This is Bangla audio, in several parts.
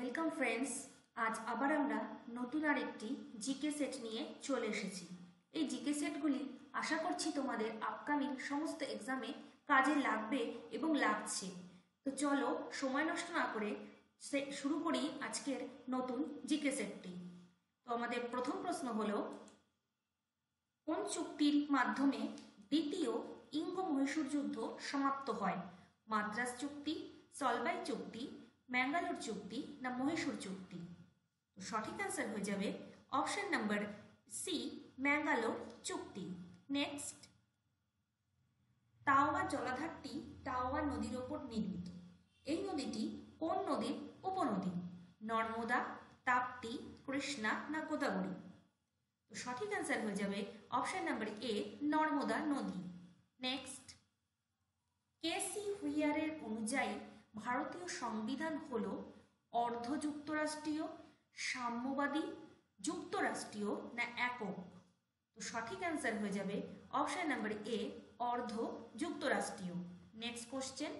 ওয়েলকাম ফ্রেন্ডস, আজ আবার আমরা নতুন আরেকটি জিকে সেট নিয়ে চলে এসেছি। এই জিকে সেটগুলি আশা করছি তোমাদের আপকামিং সমস্ত এক্সামে কাজে লাগবে এবং লাগছে। তো চলো সময় নষ্ট না করে শুরু করি আজকের নতুন জিকে সেটটি। তো আমাদের প্রথম প্রশ্ন হলো, কোন চুক্তির মাধ্যমে দ্বিতীয় ইঙ্গ-মহীশূর যুদ্ধ সমাপ্ত হয়? মাদ্রাজ চুক্তি, সলবাই চুক্তি, ম্যাঙ্গালোর চুক্তি না মহীশূর চুক্তি? তো সঠিক অ্যান্সার হয়ে যাবে অপশন নাম্বার সি, ম্যাঙ্গালোর চুক্তি। নেক্সট, তাওয়া জলাধারটি তাওয়া নদীর ওপর নির্মিত। এই নদীটি কোন নদীর উপনদী? নর্মদা, তাপ্তি, কৃষ্ণা না গোদাবরী? তো সঠিক অ্যান্সার হয়ে যাবে অপশন নাম্বার এ, নর্মদা নদী। নেক্সট, কেসি হুইয়ারের অনুযায়ী ভারতীয় সংবিধান হল অর্ধ যুক্তরাষ্ট্রীয়, সাম্যবাদী, যুক্তরাষ্ট্রীয় না একক? তো সঠিক অ্যান্সার হয়ে যাবে অপশন নাম্বার এ, অর্ধ যুক্তরাষ্ট্রীয়। নেক্সট কোশ্চেন,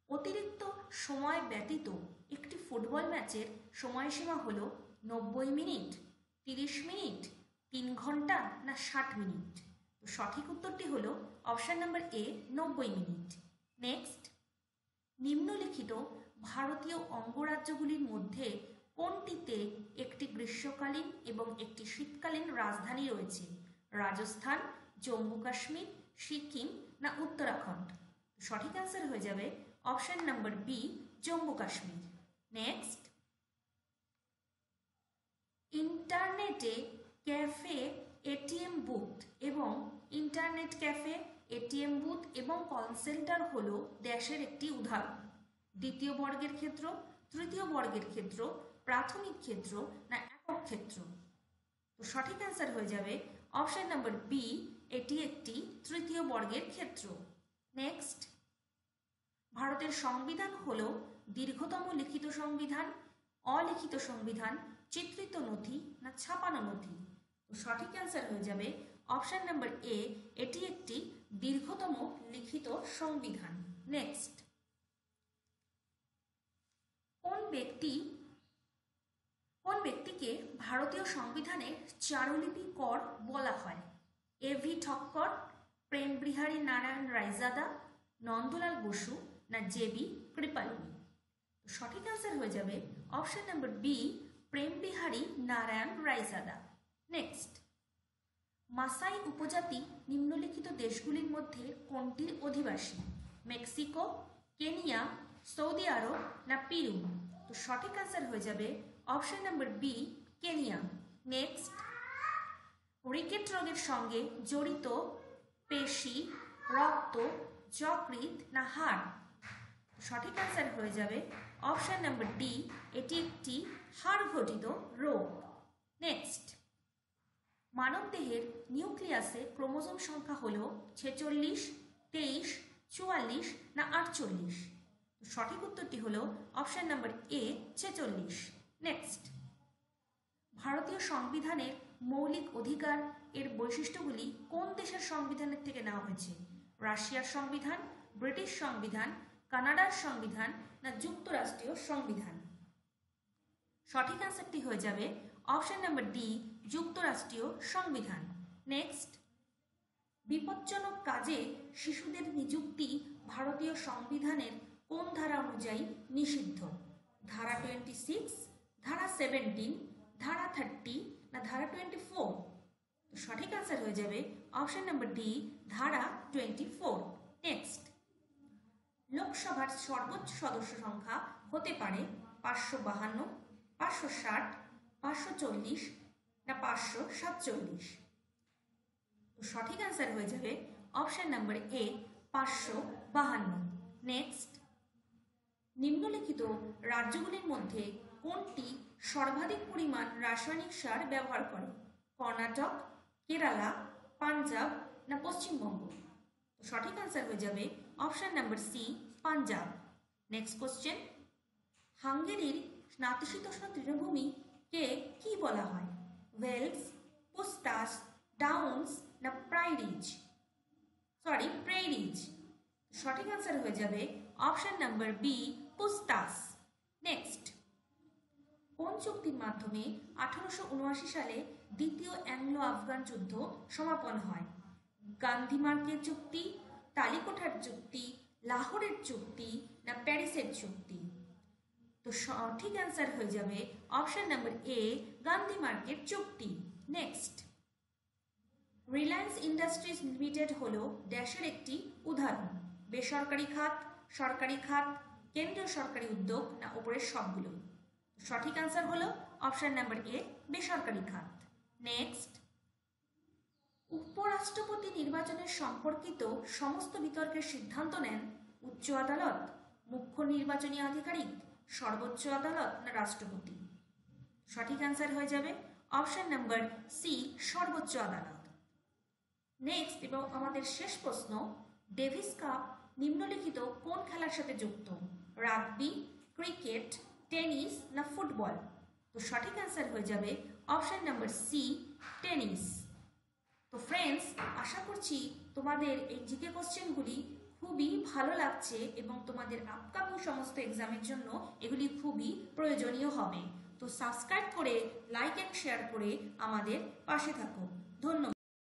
অতিরিক্ত সময় ব্যতীত একটি ফুটবল ম্যাচের সময়সীমা হল 90 মিনিট, 30 মিনিট, 3 ঘন্টা না 60 মিনিট? তো সঠিক উত্তরটি হলো option number A, 90 minute. Next, নিম্নলিখিত ভারতীয় অঙ্গরাজ্যগুলির মধ্যে কোনটিতে একটি গ্রীষ্মকালীন এবং একটি শীতকালীন রাজধানী রয়েছে? রাজস্থান, জম্মু কাশ্মীর, সিকিম না উত্তরাখণ্ড? সঠিক অ্যান্সার হয়ে যাবে option number B, Jammu Kashmir. Next, ইন্টারনেটে ক্যাফে এটিএম বুথ এবং ইন্টারনেট ক্যাফে এটিএম বুথ এবং কল সেন্টার হল দেশের একটি উদাহরণ। দ্বিতীয় বর্গের ক্ষেত্র, তৃতীয় বর্গের ক্ষেত্র, প্রাথমিক ক্ষেত্র না একক ক্ষেত্র? তো সঠিক অ্যান্সার হয়ে যাবে অপশন নাম্বার বি, এটি একটি তৃতীয় বর্গের ক্ষেত্র। নেক্সট, ভারতের সংবিধান হল দীর্ঘতম লিখিত সংবিধান, অলিখিত সংবিধান, চিত্রিত নথি না ছাপানো নথি? তো সঠিক অ্যান্সার হয়ে যাবে অপশন নাম্বার এ, এটি একটি দীর্ঘতম লিখিত সংবিধান। নেক্সট, কোন ব্যক্তিকে ভারতীয় সংবিধানের চারুলিপি কর বলা হয়? এভি ঠক্কর, প্রেম বিহারী নারায়ণ রায়জাদা, নন্দলাল বসু না জেবি কৃপালিনী? সঠিক অ্যান্সার হয়ে যাবে অপশন নাম্বার বি, প্রেম বিহারী নারায়ণ রায়জাদা। নেক্সট, মাসাই উপজাতি নিম্নলিখিত দেশগুলির মধ্যে কোনটির অধিবাসী? মেক্সিকো, কেনিয়া, সৌদি আরব না পিরু? তো সঠিক অ্যান্সার হয়ে যাবে option number B, Kenya. Next, rickets রোগের সঙ্গে জড়িত পেশি, রক্ত, যকৃৎ না হাড়? সঠিক অ্যান্সার হয়ে যাবে অপশন নাম্বার ডি, এটি একটি হাড় ঘটিত রোগ। নেক্সট, মানবদেহের নিউক্লিয়াসে ক্রোমোজোম সংখ্যা হল 46, 23, 44 না 48? সঠিক উত্তরটি হল অপশন নাম্বার এ, 46। নেক্সট, ভারতীয় সংবিধানের মৌলিক অধিকার এর বৈশিষ্ট্যগুলি কোন দেশের সংবিধানের থেকে নেওয়া হয়েছে? রাশিয়ার সংবিধান, ব্রিটিশ সংবিধান, কানাডার সংবিধান না যুক্তরাষ্ট্রীয় সংবিধান? সঠিক অ্যান্সারটি হয়ে যাবে অপশন নাম্বার ডি, যুক্তরাষ্ট্রীয় সংবিধান। নেক্সট, বিপজ্জনক কাজে শিশুদের নিযুক্তি ভারতীয় সংবিধানের কোন ধারা অনুযায়ী নিষিদ্ধ? ধারা 26, ধারা 17, ধারা 30 না ধারা 24? তো সঠিক অ্যান্সার হয়ে যাবে অপশন নাম্বার ডি, ধারা 24। নেক্সট, লোকসভার সর্বোচ্চ সদস্য সংখ্যা হতে পারে 552, 560, 540 না 547? তো সঠিক অ্যান্সার হয়ে যাবে অপশন নাম্বার এ, 552। নেক্সট, নিম্নলিখিত রাজ্যগুলির মধ্যে কোনটি সর্বাধিক পরিমাণ রাসায়নিক সার ব্যবহার করে? কর্ণাটক, কেরালা, পাঞ্জাব না পশ্চিমবঙ্গ? তো সঠিক অ্যান্সার হয়ে যাবে option number C, Punjab. Next question, হাঙ্গেরির নাতিশীতোষ্ণ তৃণভূমিকে কি বলা হয়? ওয়েলস, পুস্তাস, ডাউন্স না প্রাইরিজ? প্রেরিজ? সঠিক অ্যান্সার হয়ে যাবে অপশন নাম্বার বি, পুস্তাস। নেক্সট, কোন চুক্তির মাধ্যমে 1879 সালে দ্বিতীয় অ্যাংলো আফগান যুদ্ধ সমাপন হয়? গান্ধী মার্কের চুক্তি, তালিকোঠার চুক্তি, লাহোরের চুক্তি না প্যারিসের চুক্তি? তো সঠিক অ্যান্সার হয়ে যাবে অপশন নাম্বার এ, গান্ধী মার্কের চুক্তি। নেক্সট, রিলায়েন্স ইন্ডাস্ট্রিজ লিমিটেড হলো ড্যাশের একটি উদাহরণ। বেসরকারি খাত, সরকারি খাত, কেন্দ্রীয় সরকারি উদ্যোগ না উপরের সবগুলো? সঠিক অ্যান্সার হলো অপশন নাম্বার এ, বেসরকারি খাত। নেক্সট, উপরাষ্ট্রপতি নির্বাচনের সম্পর্কিত সমস্ত বিতর্কের সিদ্ধান্ত নেন উচ্চ আদালত, মুখ্য নির্বাচনী আধিকারিক, সর্বোচ্চ আদালত না রাষ্ট্রপতি? সঠিক অ্যান্সার হয়ে যাবে অপশন নাম্বার সি, সর্বোচ্চ আদালত। নেক্সট এবং আমাদের শেষ প্রশ্ন, ডেভিস কাপ নিম্নলিখিত কোন খেলার সাথে যুক্ত? রাগবি, ক্রিকেট, টেনিস না ফুটবল? তো সঠিক অ্যান্সার হয়ে যাবে অপশন নাম্বার সি, টেনিস। তো ফ্রেন্ডস, আশা করছি তোমাদের এই জিকে কোশ্চেনগুলি খুবই ভালো লাগছে এবং তোমাদের আপকামিং সমস্ত এক্সামের জন্য এগুলি খুবই প্রয়োজনীয় হবে। তো সাবস্ক্রাইব করে, লাইক অ্যান্ড শেয়ার করে আমাদের পাশে থাকো। ধন্যবাদ।